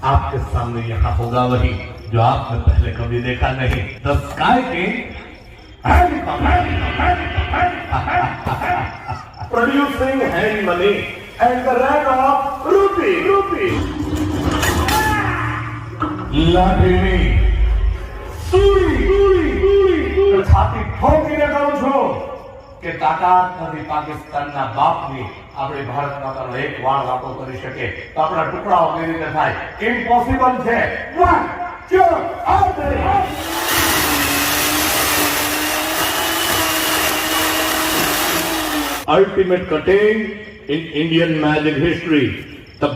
आपके सामने यहाँ होगा वही जो आपने पहले कभी देखा नहीं। The sky king producing hand money and the rank of rupee. લાઠીની સુરી છાતી ઠોકીને કહું છું કે તાકાત નથી પાકિસ્તાનના બાપની આપણે ભારત માતાનો એક વાળ વાતો કરી શકે તો આપણા ટુકડાઓ કેવી રીતે થાય? ઇમ્પોસિબલ છે. 1 2 Ultimate cutting in Indian magic history. The